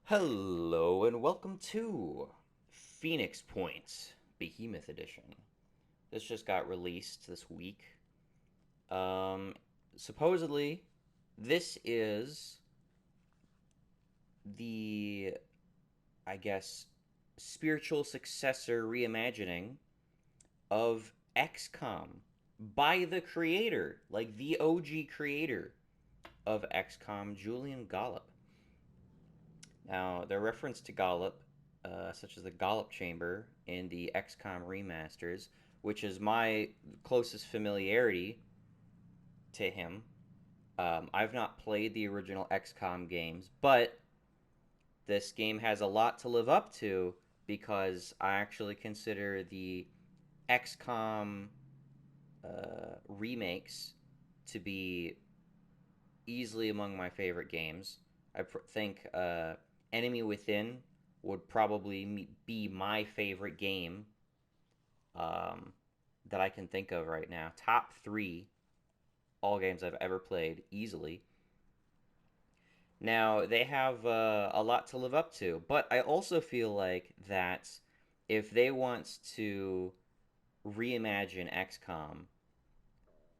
Hello and welcome to Phoenix Point Behemoth Edition. This just got released this week. Um, Supposedly, this is the, I guess, spiritual successor reimagining of XCOM by the creator, like the OG creator of XCOM, Julian Gollop. Now, their reference to Gollop, such as the Gollop Chamber in the XCOM remasters, which is my closest familiarity to him. I've not played the original XCOM games, but this game has a lot to live up to because I actually consider the XCOM remakes to be easily among my favorite games. Think Enemy Within would probably be my favorite game um, that I can think of right now. Top three all games I've ever played easily. Now they have a lot to live up to, but I also feel like that if they want to reimagine XCOM,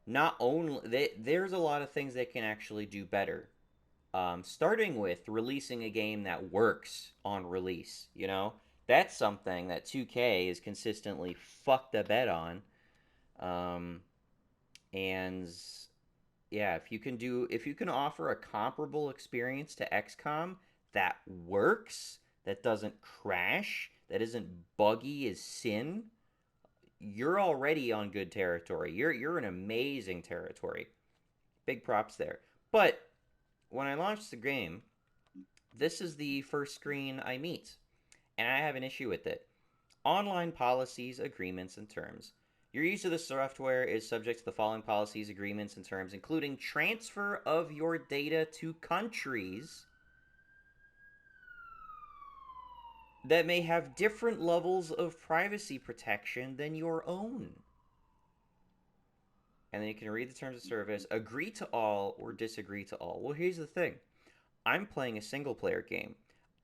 not only there's a lot of things they can actually do better. Starting with releasing a game that works on release. That's something that 2K is consistently fucked a bet on. Um, and yeah, if you can offer a comparable experience to XCOM that works, that doesn't crash, that isn't buggy as sin, you're already on good territory. You're in amazing territory. Big props there. But when I launched the game, this is the first screen I meet, and I have an issue with it. Online policies, agreements, and terms. Your use of the software is subject to the following policies, agreements, and terms, including transfer of your data to countries that may have different levels of privacy protection than your own. And then you can read the terms of service, agree to all, or disagree to all. Well, here's the thing. I'm playing a single player game.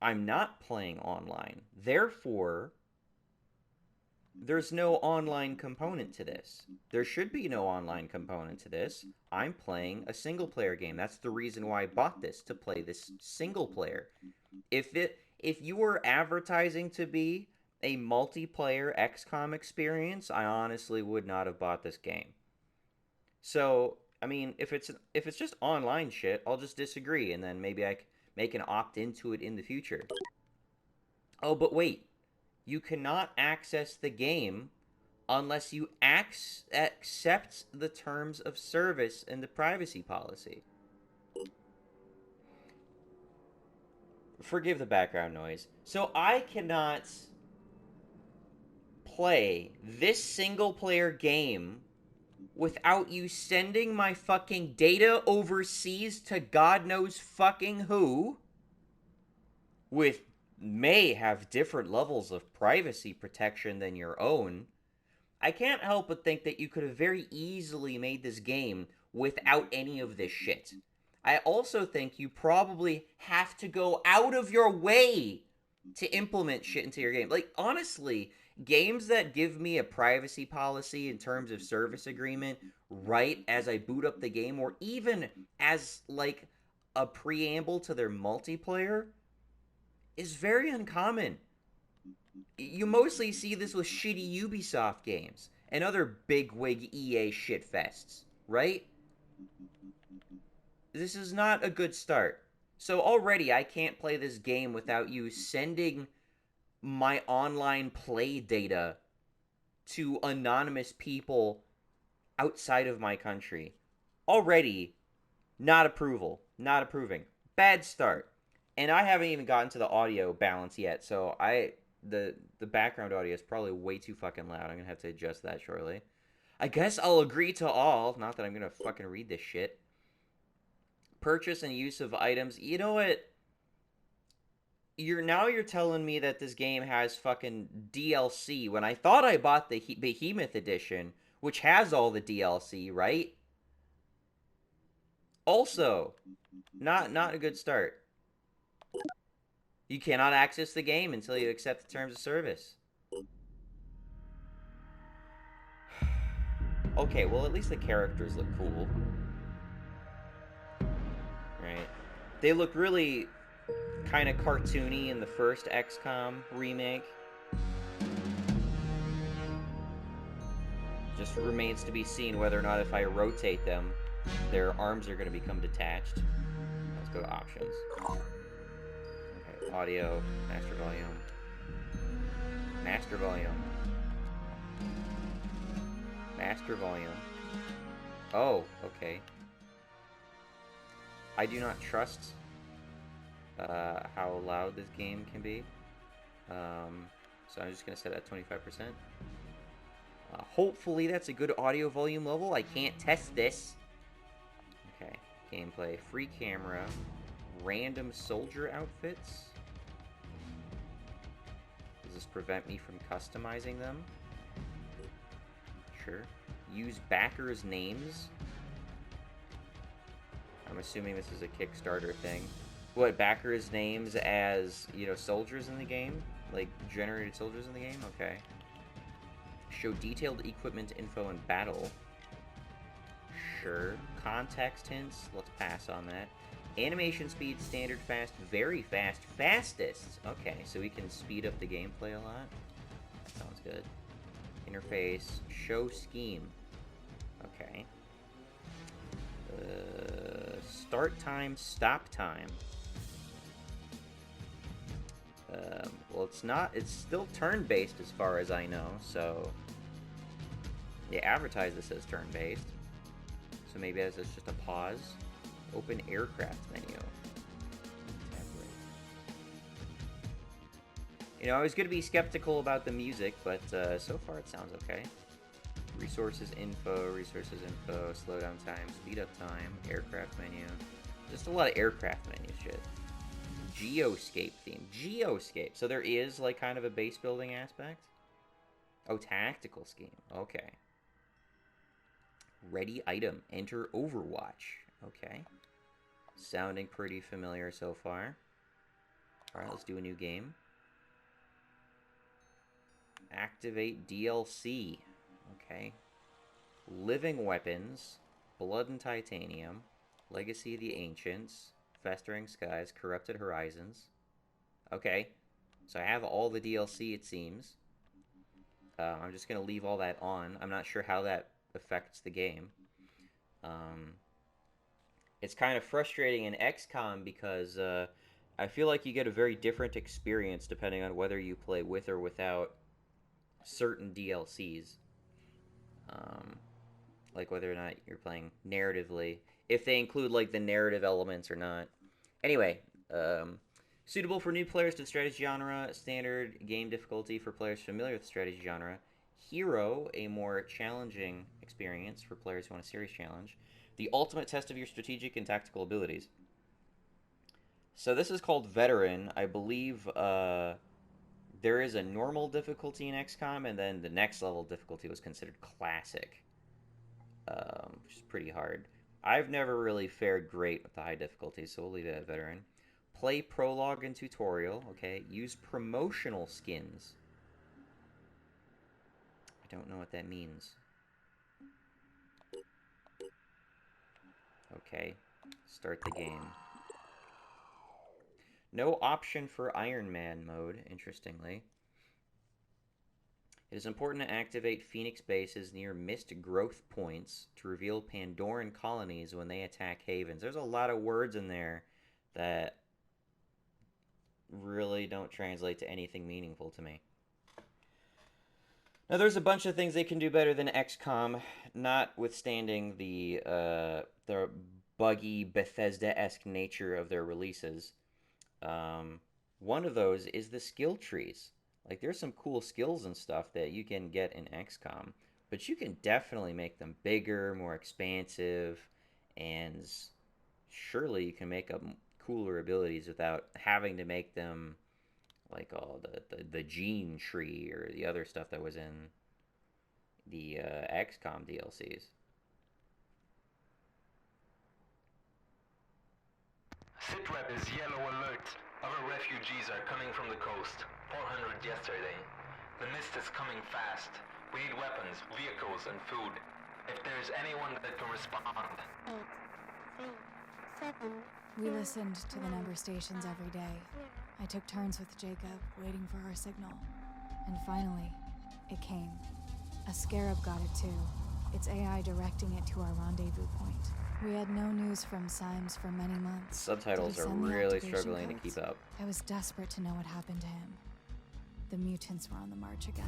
I'm not playing online. Therefore, there's no online component to this. There should be no online component to this. I'm playing a single player game. That's the reason why I bought this, to play this single player. If you were advertising to be a multiplayer XCOM experience, I honestly would not have bought this game. So, I mean, if it's just online shit, I'll just disagree and then maybe I make an opt into it in the future. Oh, but wait. You cannot access the game unless you accept the terms of service and the privacy policy. Forgive the background noise. So I cannot play this single player game without you sending my fucking data overseas to God knows fucking who, with may have different levels of privacy protection than your own. I can't help but think that you could have very easily made this game without any of this shit. I also think you probably have to go out of your way to implement shit into your game. Like, honestly, games that give me a privacy policy in terms of service agreement right as I boot up the game, or even as, like, a preamble to their multiplayer, is very uncommon. You mostly see this with shitty Ubisoft games and other bigwig EA shitfests, right? This is not a good start. So already I can't play this game without you sending my online play data to anonymous people outside of my country. Already not approving. Bad start. And I haven't even gotten to the audio balance yet, so the background audio is probably way too fucking loud. I'm gonna have to adjust that shortly. I guess I'll agree to all. Not that I'm gonna fucking read this shit. Purchase and use of items. You know what? You're telling me that this game has fucking DLC when I thought I bought the Behemoth edition, which has all the DLC, right? Also, not a good start. You cannot access the game until you accept the terms of service. Okay, well, at least the characters look cool. Right? They look really kind of cartoony in the first XCOM remake. Just remains to be seen whether or not if I rotate them, their arms are going to become detached. Let's go to options. Okay, audio, master volume. Master volume. Master volume. Oh, okay. I do not trust how loud this game can be. So I'm just going to set it at 25%. Hopefully that's a good audio volume level. I can't test this. Okay, gameplay. Free camera. Random soldier outfits. Does this prevent me from customizing them? Sure. Use backers' names. I'm assuming this is a Kickstarter thing. What, backers' names as, you know, soldiers in the game? Like, generated soldiers in the game? Okay. Show detailed equipment info in battle. Sure. Context hints. Let's pass on that. Animation speed, standard, fast, very fast, fastest. Okay, so we can speed up the gameplay a lot. Sounds good. Interface, show scheme. Okay. Start time, stop time. Well, it's still turn-based as far as I know, so they advertise this as turn-based. So maybe as it's just a pause. Open aircraft menu. You know, I was going to be skeptical about the music, but so far it sounds okay. Resources info, slowdown time, speed up time, aircraft menu. Just a lot of aircraft menu shit. Geoscape theme. Geoscape. So there is, like, kind of a base building aspect? Oh, tactical scheme. Okay. Ready item. Enter Overwatch. Okay. Sounding pretty familiar so far. Alright, let's do a new game. Activate DLC. Okay. Living weapons. Blood and titanium. Legacy of the Ancients. Festering Skies. Corrupted Horizons. Okay. So I have all the DLC, it seems. I'm just going to leave all that on. I'm not sure how that affects the game. It's kind of frustrating in XCOM because I feel like you get a very different experience depending on whether you play with or without certain DLCs. Like whether or not you're playing narratively, if they include like the narrative elements or not. Anyway, suitable for new players to the strategy genre, standard game difficulty for players familiar with the strategy genre, hero, a more challenging experience for players who want a serious challenge, the ultimate test of your strategic and tactical abilities. So this is called veteran. I believe there is a normal difficulty in XCOM, and then the next level difficulty was considered classic, which is pretty hard. I've never really fared great with the high difficulty, so we'll leave it at veteran. Play prologue and tutorial. Okay. Use promotional skins. I don't know what that means. Okay. Start the game. No option for Iron Man mode, interestingly. It is important to activate Phoenix bases near missed growth points to reveal Pandoran colonies when they attack havens. There's a lot of words in there that really don't translate to anything meaningful to me. Now, there's a bunch of things they can do better than XCOM, notwithstanding the buggy Bethesda-esque nature of their releases. One of those is the skill trees. Like, there's some cool skills and stuff that you can get in XCOM, but you can definitely make them bigger, more expansive, and surely you can make up cooler abilities without having to make them like all the gene tree or the other stuff that was in the XCOM DLCs. Sitrep is yellow alert. Other refugees are coming from the coast. 400 yesterday. The mist is coming fast. We need weapons, vehicles, and food. If there's anyone that can respond. 8, 3, 7. We listened to the number stations every day. I took turns with Jacob, waiting for our signal. And finally, it came. A scarab got it too. Its AI directing it to our rendezvous point. We had no news from Symes for many months. Subtitles are really struggling to keep up. I was desperate to know what happened to him. The mutants were on the march again.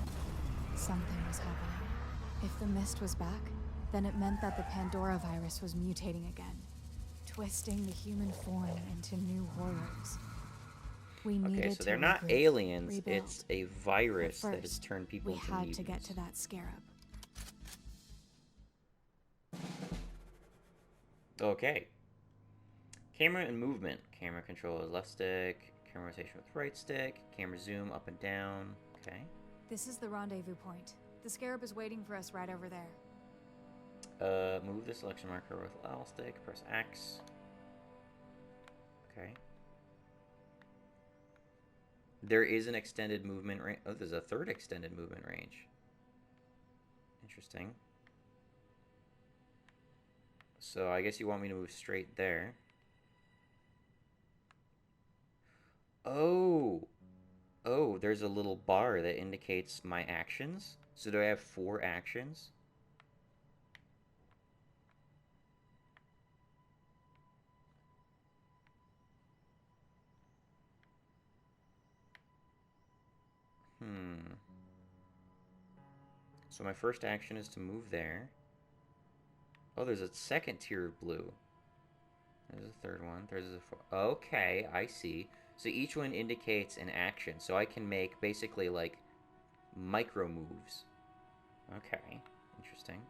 Something was happening. If the mist was back, then it meant that the Pandora virus was mutating again, twisting the human form into new horrors. We needed Okay, so they're not aliens, it's a virus that has turned people into mutants. We had to get to that scarab. Okay. Camera and movement. Camera control is left stick, camera rotation with right stick, camera zoom up and down. Okay. This is the rendezvous point. The scarab is waiting for us right over there. Move the selection marker with L stick, press X. Okay. There is an extended movement range. Oh, there's a third extended movement range. Interesting. So I guess you want me to move straight there. Oh. Oh, there's a little bar that indicates my actions. So do I have 4 actions? So my first action is to move there. Oh, there's a second tier of blue. There's a third one. There's a fourth. Okay, I see. So each one indicates an action. So I can make basically like micro moves. Okay, interesting.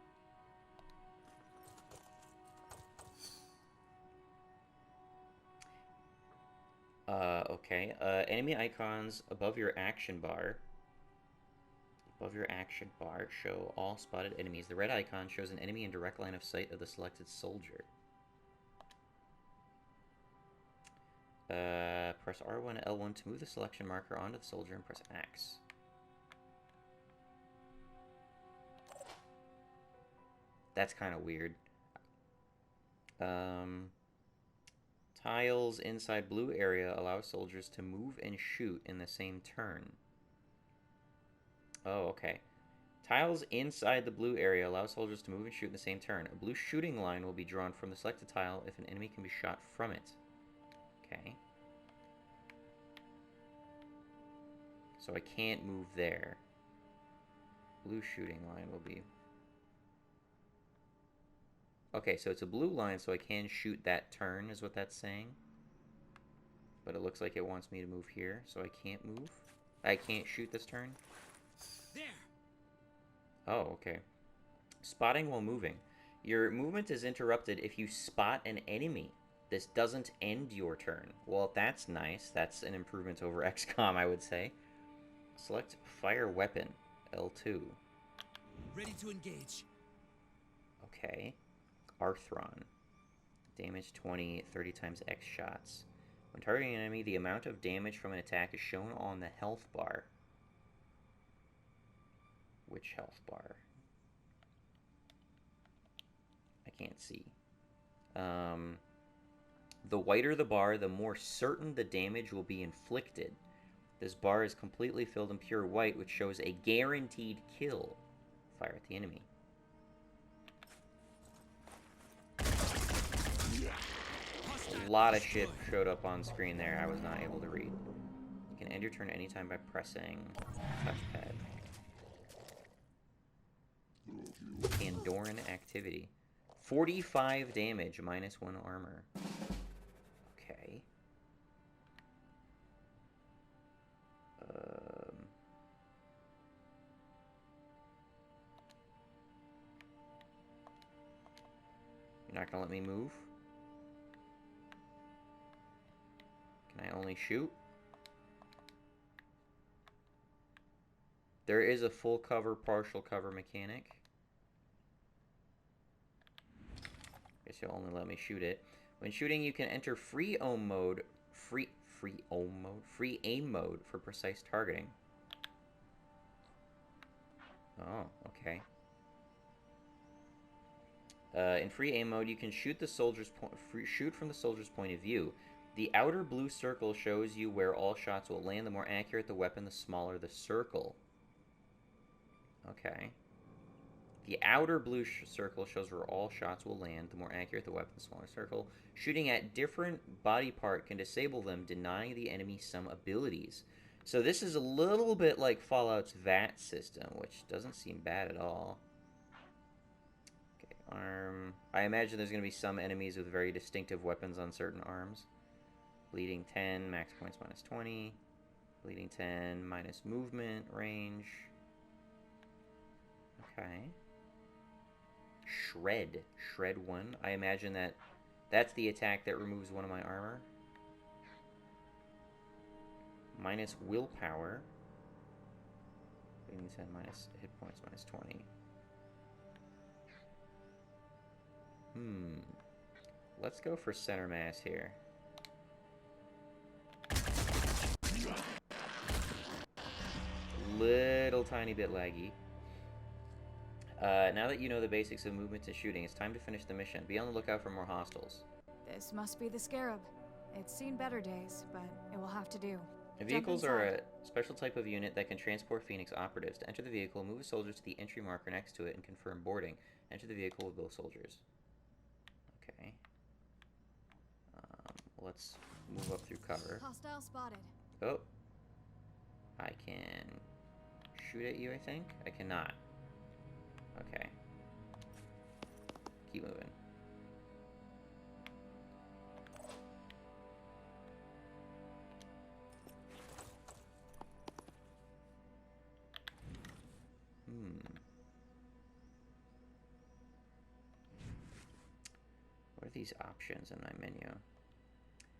Okay. Enemy icons above your action bar. Above your action bar, show all spotted enemies. The red icon shows an enemy in direct line of sight of the selected soldier. Press R1 and L1 to move the selection marker onto the soldier and press X. That's kind of weird. Tiles inside blue area allow soldiers to move and shoot in the same turn. Oh, okay. Tiles inside the blue area allow soldiers to move and shoot in the same turn. A blue shooting line will be drawn from the selected tile if an enemy can be shot from it. Okay. So I can't move there. Blue shooting line will be... Okay, so it's a blue line, so I can shoot that turn, is what that's saying. But it looks like it wants me to move here, so I can't move. I can't shoot this turn. There. Oh, okay. Spotting while moving. Your movement is interrupted if you spot an enemy. This doesn't end your turn. Well, that's nice. That's an improvement over XCOM, I would say. Select fire weapon, L2. Ready to engage. Okay. Arthron. Damage 20, 30 times X shots. When targeting an enemy, the amount of damage from an attack is shown on the health bar. Which health bar? I can't see. The whiter the bar, the more certain the damage will be inflicted. This bar is completely filled in pure white, which shows a guaranteed kill. Fire at the enemy. A lot of shit showed up on screen there I was not able to read. You can end your turn anytime by pressing touchpad. Pandoran activity. 45 damage, minus 1 armor. Okay. You're not gonna let me move? Can I only shoot? There is a full cover, partial cover mechanic. Guess you'll only let me shoot it. When shooting, you can enter free aim mode for precise targeting. Oh, okay. In free aim mode, you can shoot from the soldier's point of view. The outer blue circle shows you where all shots will land. The more accurate the weapon, the smaller the circle. Okay. The outer blue circle shows where all shots will land. The more accurate the weapon, the smaller circle. Shooting at different body part can disable them, denying the enemy some abilities. So this is a little bit like Fallout's VAT system, which doesn't seem bad at all. Okay, arm. I imagine there's going to be some enemies with very distinctive weapons on certain arms. Bleeding 10, max points minus 20. Bleeding 10, minus movement, range. Okay. Shred. Shred 1. I imagine that's the attack that removes one of my armor. Minus willpower. Bleeding 10, minus hit points, minus 20. Let's go for center mass here. Little tiny bit laggy. Now that you know the basics of movement and shooting, it's time to finish the mission. Be on the lookout for more hostiles. This must be the Scarab. It's seen better days, but it will have to do. The vehicles are a special type of unit that can transport Phoenix operatives. To enter the vehicle, move a soldier to the entry marker next to it and confirm boarding. Enter the vehicle with both soldiers. Okay. Let's move up through cover. Hostile spotted. Oh. I can shoot at you, I think? I cannot. Okay. Keep moving. What are these options in my menu?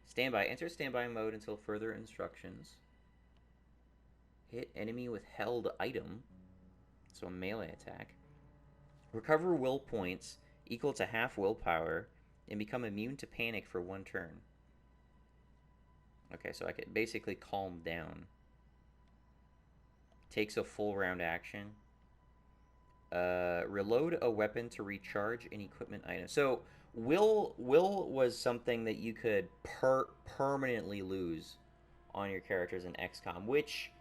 Standby. Enter standby mode until further instructions. Hit enemy with held item. So a melee attack. Recover will points equal to half willpower and become immune to panic for 1 turn. Okay, so I could basically calm down. Takes a full round action. Reload a weapon to recharge an equipment item. So will was something that you could permanently lose on your characters in XCOM, which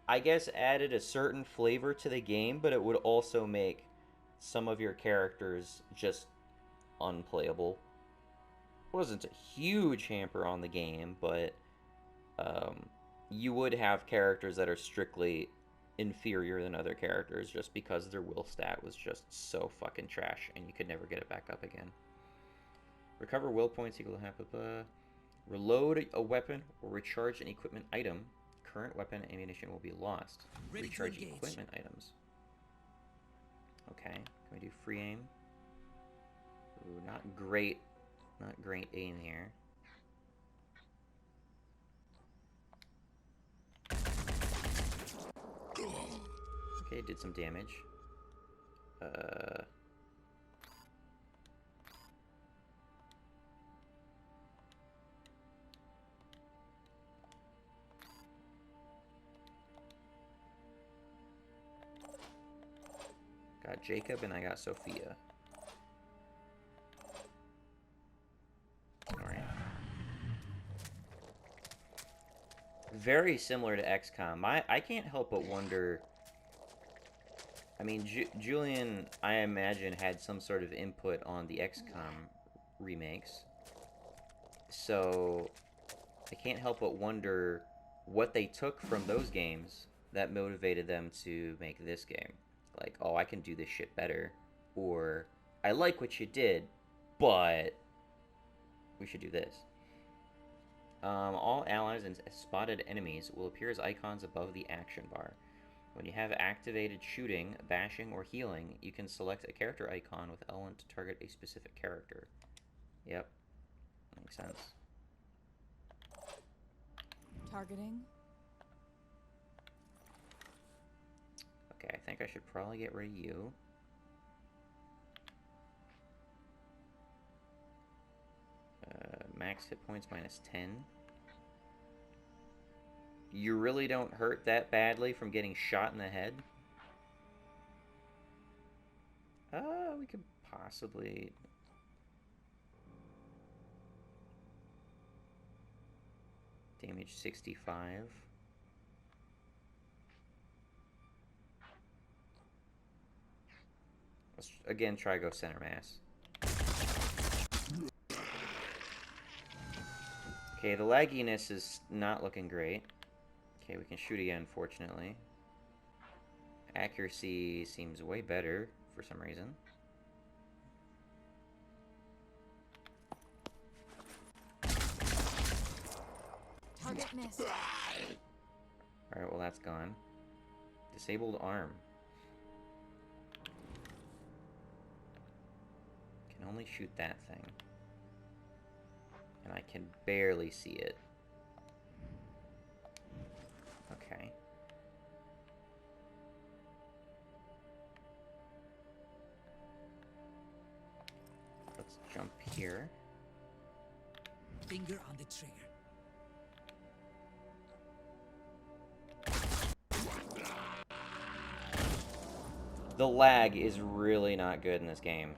I guess added a certain flavor to the game, but it would also make some of your characters just unplayable. It wasn't a huge hamper on the game, but you would have characters that are strictly inferior than other characters just because their will stat was just so fucking trash and you could never get it back up again. Recover will points equal to half of reload a weapon or recharge an equipment item. Current weapon ammunition will be lost. Recharge equipment items. Okay, can we do free aim? Ooh, not great aim here. Okay, did some damage. Got Jacob and I got Sophia. Alright. Very similar to XCOM. I can't help but wonder... I mean, Julian, I imagine, had some sort of input on the XCOM remakes. So, I can't help but wonder what they took from those games that motivated them to make this game. Like, oh, I can do this shit better. Or, I like what you did, but we should do this. All allies and spotted enemies will appear as icons above the action bar. When you have activated shooting, bashing, or healing, you can select a character icon with L1 to target a specific character. Yep. Makes sense. Targeting. Okay, I think I should probably get rid of you. max hit points, minus 10. You really don't hurt that badly from getting shot in the head? We could possibly... Damage 65. Let's again try go center mass. Okay, the lagginess is not looking great. Okay, we can shoot again, fortunately. Accuracy seems way better for some reason. Target missed. Alright, well that's gone. Disabled arm. Can only shoot that thing. And I can barely see it. Okay. Let's jump here. Finger on the trigger. The lag is really not good in this game.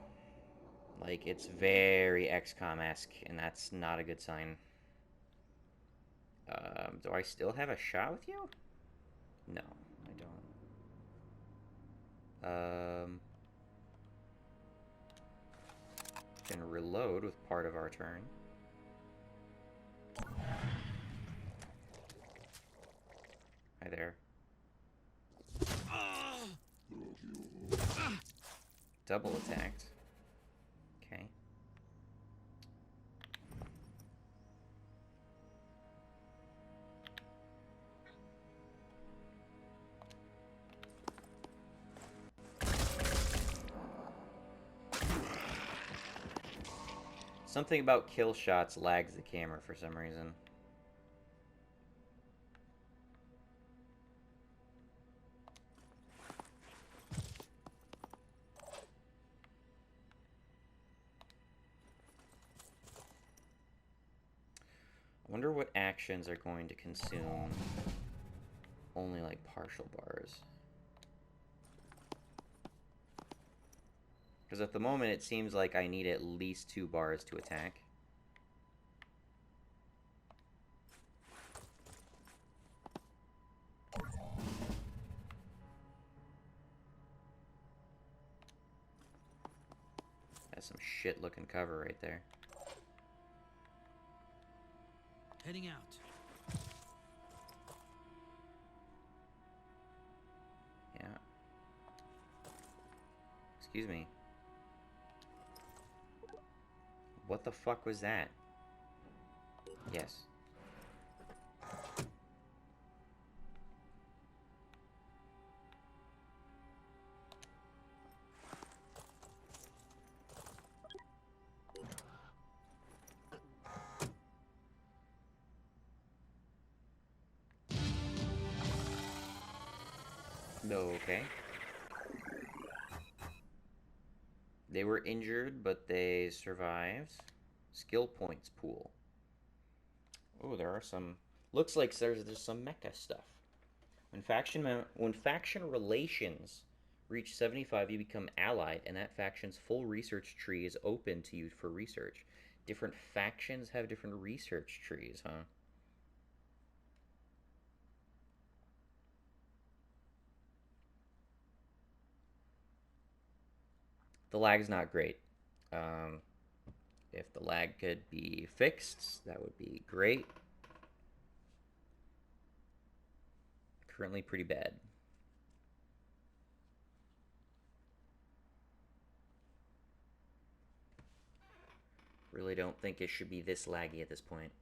Like, it's very XCOM-esque, and that's not a good sign. Do I still have a shot with you? No, I don't. Can reload with part of our turn. Hi there. Double attacked. Okay. Something about kill shots lags the camera for some reason. I wonder what actions are going to consume only like partial bars. Because at the moment it seems like I need at least 2 bars to attack. That's some shit looking cover right there. Heading out. Yeah. Excuse me. What the fuck was that? Yes. No, okay. They were injured, but they survived. Skill points pool. Oh, there are some... Looks like there's some mecha stuff. When faction relations reach 75, you become allied, and that faction's full research tree is open to you for research. Different factions have different research trees, huh? The lag's not great. If the lag could be fixed, that would be great. Currently pretty bad. Really don't think it should be this laggy at this point.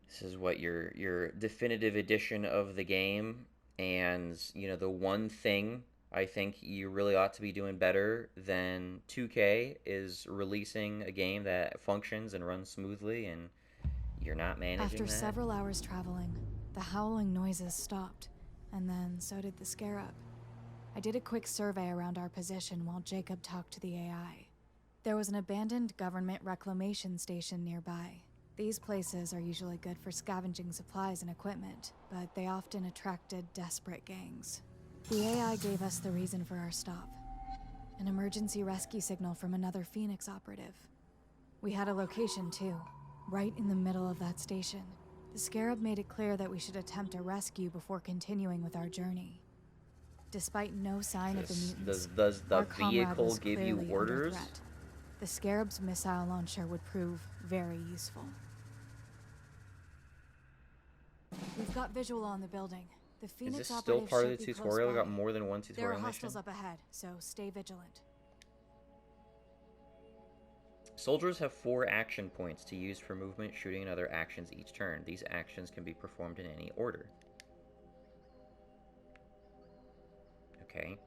This is what your definitive edition of the game, and you know, the one thing I think you really ought to be doing better than 2K is releasing a game that functions and runs smoothly, and you're not managing After that. several hours traveling, the howling noises stopped, and then so did the scarab. I did a quick survey around our position while Jacob talked to the AI. There was an abandoned government reclamation station nearby. These places are usually good for scavenging supplies and equipment, but they often attracted desperate gangs. The AI gave us the reason for our stop. An emergency rescue signal from another Phoenix operative. We had a location too, right in the middle of that station. The Scarab made it clear that we should attempt a rescue before continuing with our journey. Despite no sign of the mutants, Does the our comrade vehicle was give you clearly under orders? threat. The Scarab's missile launcher would prove very useful. We've got visual on the building. The Is Phoenix this still operative part of should the be close tutorial? We by. got more than one There are tutorial mission. hostiles up ahead, so stay vigilant. Soldiers have 4 action points to use for movement, shooting, and other actions each turn. These actions can be performed in any order. Okay.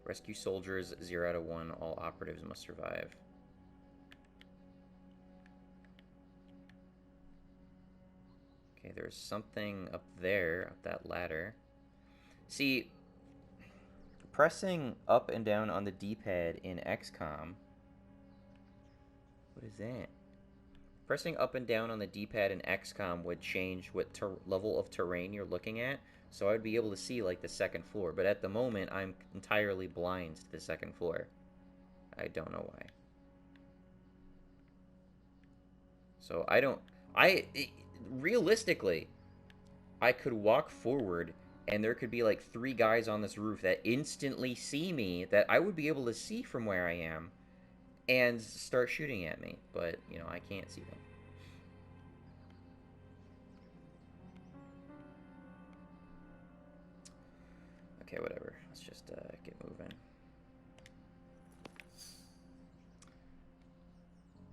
Rescue soldiers, 0 out of 1. All operatives must survive. Okay, there's something up there, up that ladder. See, pressing up and down on the D-pad in XCOM... What is that? Pressing up and down on the D-pad in XCOM would change what level of terrain you're looking at, so I would be able to see, like, the second floor. But at the moment, I'm entirely blind to the second floor. I don't know why. So realistically, I could walk forward, and there could be, like, 3 guys on this roof that instantly see me, that I would be able to see from where I am, and start shooting at me. But, you know, I can't see them. Okay, whatever. Let's just get moving.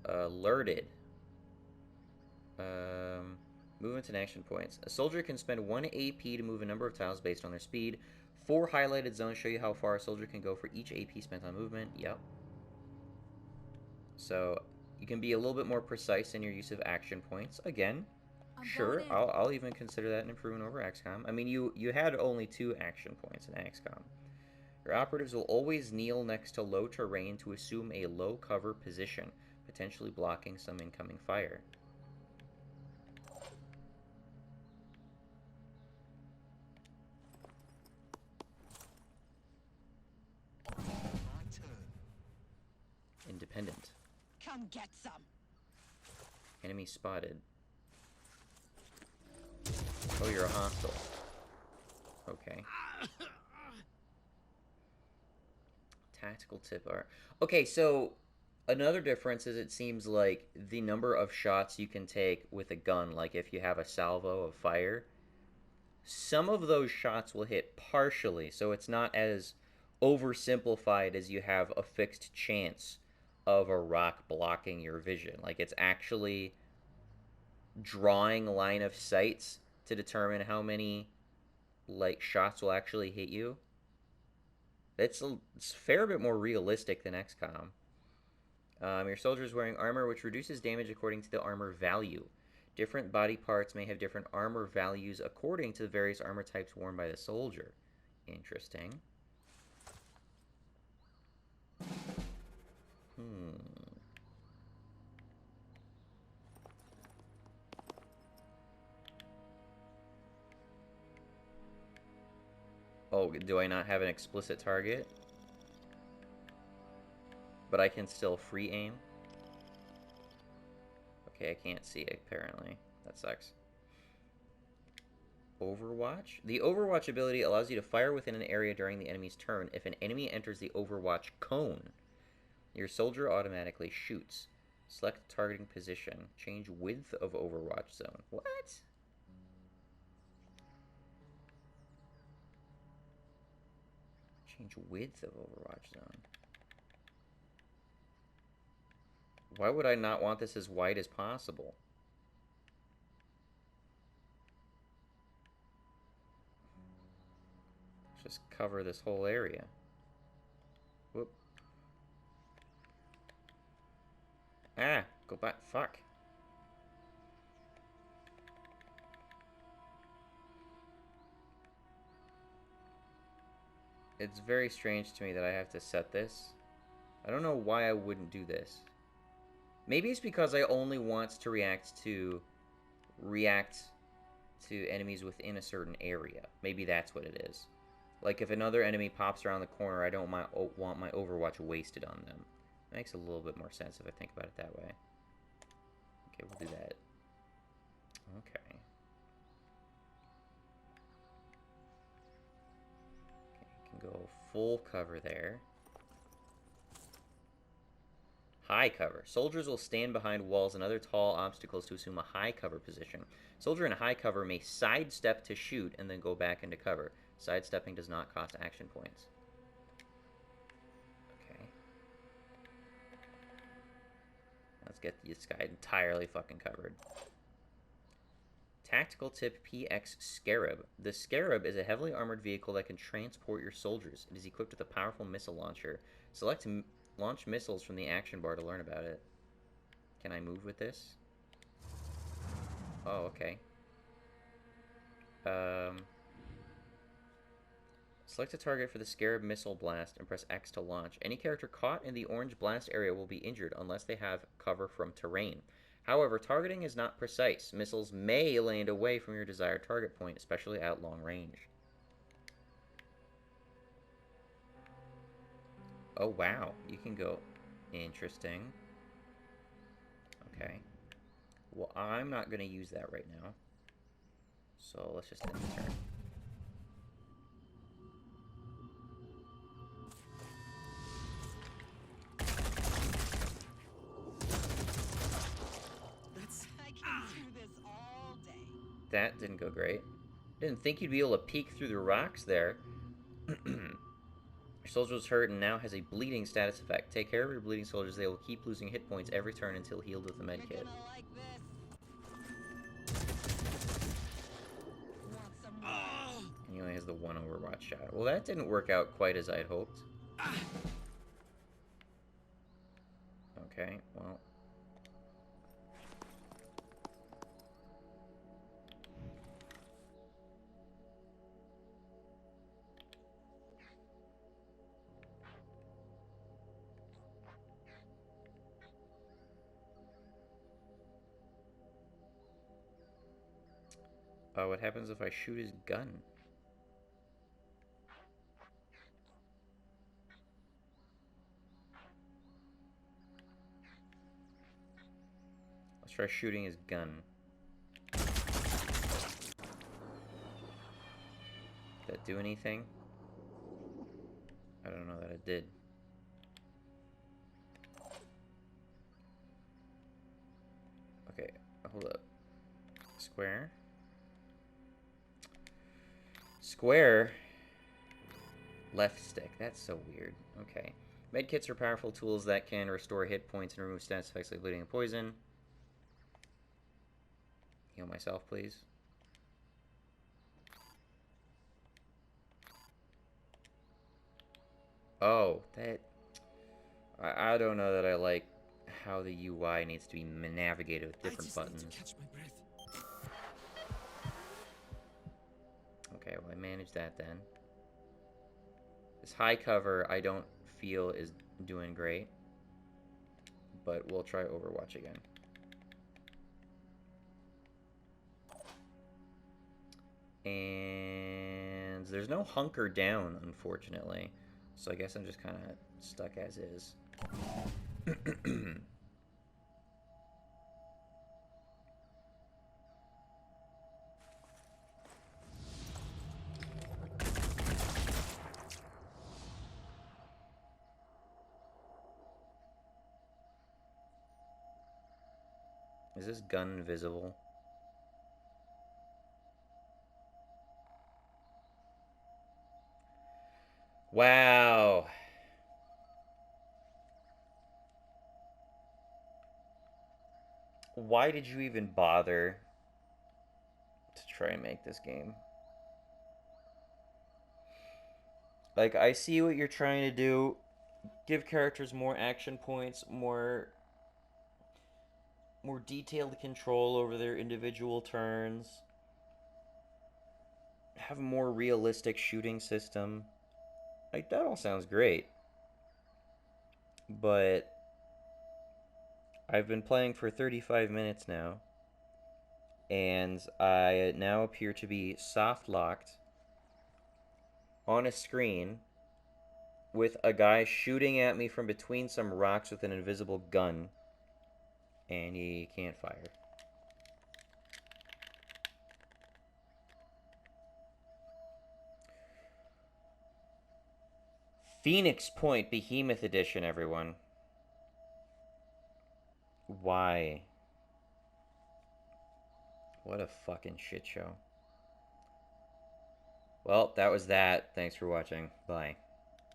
Alerted. Movement and action points. A soldier can spend 1 AP to move a number of tiles based on their speed. 4 highlighted zones show you how far a soldier can go for each AP spent on movement. Yep. So you can be a little bit more precise in your use of action points. Again, sure, I'll even consider that an improvement over XCOM. I mean, you had only 2 action points in XCOM. Your operatives will always kneel next to low terrain to assume a low cover position, potentially blocking some incoming fire. My turn. Independent. Come get some. Enemy spotted. Oh, you're a hostile. Okay. Tactical tip art. Okay, so another difference is it seems like the number of shots you can take with a gun, like if you have a salvo of fire, some of those shots will hit partially, so it's not as oversimplified as you have a fixed chance of a rock blocking your vision. Like, it's actually drawing line of sights to determine how many, like, shots will actually hit you. It's a fair bit more realistic than XCOM. Your soldier is wearing armor, which reduces damage according to the armor value. Different body parts may have different armor values according to the various armor types worn by the soldier. Interesting. Oh, do I not have an explicit target? But I can still free aim? Okay, I can't see it, apparently. That sucks. Overwatch? The Overwatch ability allows you to fire within an area during the enemy's turn. If an enemy enters the Overwatch cone, your soldier automatically shoots. Select targeting position. Change width of Overwatch zone. What? Change width of Overwatch zone. Why would I not want this as wide as possible? Let's just cover this whole area. Whoop. Ah, go back. Fuck. It's very strange to me that I have to set this. I don't know why I wouldn't do this. Maybe it's because I only want to react to enemies within a certain area. Maybe that's what it is. Like if another enemy pops around the corner, I don't want my Overwatch wasted on them. Makes a little bit more sense if I think about it that way. Okay, we'll do that. Okay. You can go full cover there. High cover. Soldiers will stand behind walls and other tall obstacles to assume a high cover position. Soldier in high cover may sidestep to shoot and then go back into cover. Sidestepping does not cost action points. Okay. Let's get this guy entirely fucking covered. Tactical tip PX Scarab. The Scarab is a heavily armored vehicle that can transport your soldiers. It is equipped with a powerful missile launcher. Select launch missiles from the action bar to learn about it. Can I move with this? Oh, okay. Select a target for the Scarab missile blast and press X to launch. Any character caught in the orange blast area will be injured unless they have cover from terrain. However, targeting is not precise. Missiles may land away from your desired target point, especially at long range. Oh, wow. You can go... Interesting. Okay. Well, I'm not going to use that right now. So, let's just end the turn. I can do this all day. That didn't go great. Didn't think you'd be able to peek through the rocks there. Your soldier was hurt and now has a bleeding status effect. Take care of your bleeding soldiers. They will keep losing hit points every turn until healed with a med kit. Like want some more? And he only has the one Overwatch shot. Well, that didn't work out quite as I'd hoped. Okay, well. What happens if I shoot his gun? Let's try shooting his gun. Did that do anything? I don't know that it did. Okay, hold up. Square. Square. Left stick. That's so weird. Okay. Medkits are powerful tools that can restore hit points and remove status effects like bleeding and poison. Heal myself, please. Oh, that... I don't know that I like how the UI needs to be navigated with different buttons. Need to catch my breath. Okay, well, I managed that then. This high cover, I don't feel is doing great. But we'll try Overwatch again. And there's no hunker down, unfortunately. So I guess I'm just kind of stuck as is. Is this gun invisible? Wow. Why did you even bother to try and make this game? Like, I see what you're trying to do. Give characters more action points, more detailed control over their individual turns. Have a more realistic shooting system. Like, that all sounds great. But I've been playing for 35 minutes now, and I now appear to be soft locked on a screen with a guy shooting at me from between some rocks with an invisible gun, and he can't fire. Phoenix Point Behemoth Edition, everyone. Why? What a fucking shit show. Well, that was that. Thanks for watching. Bye.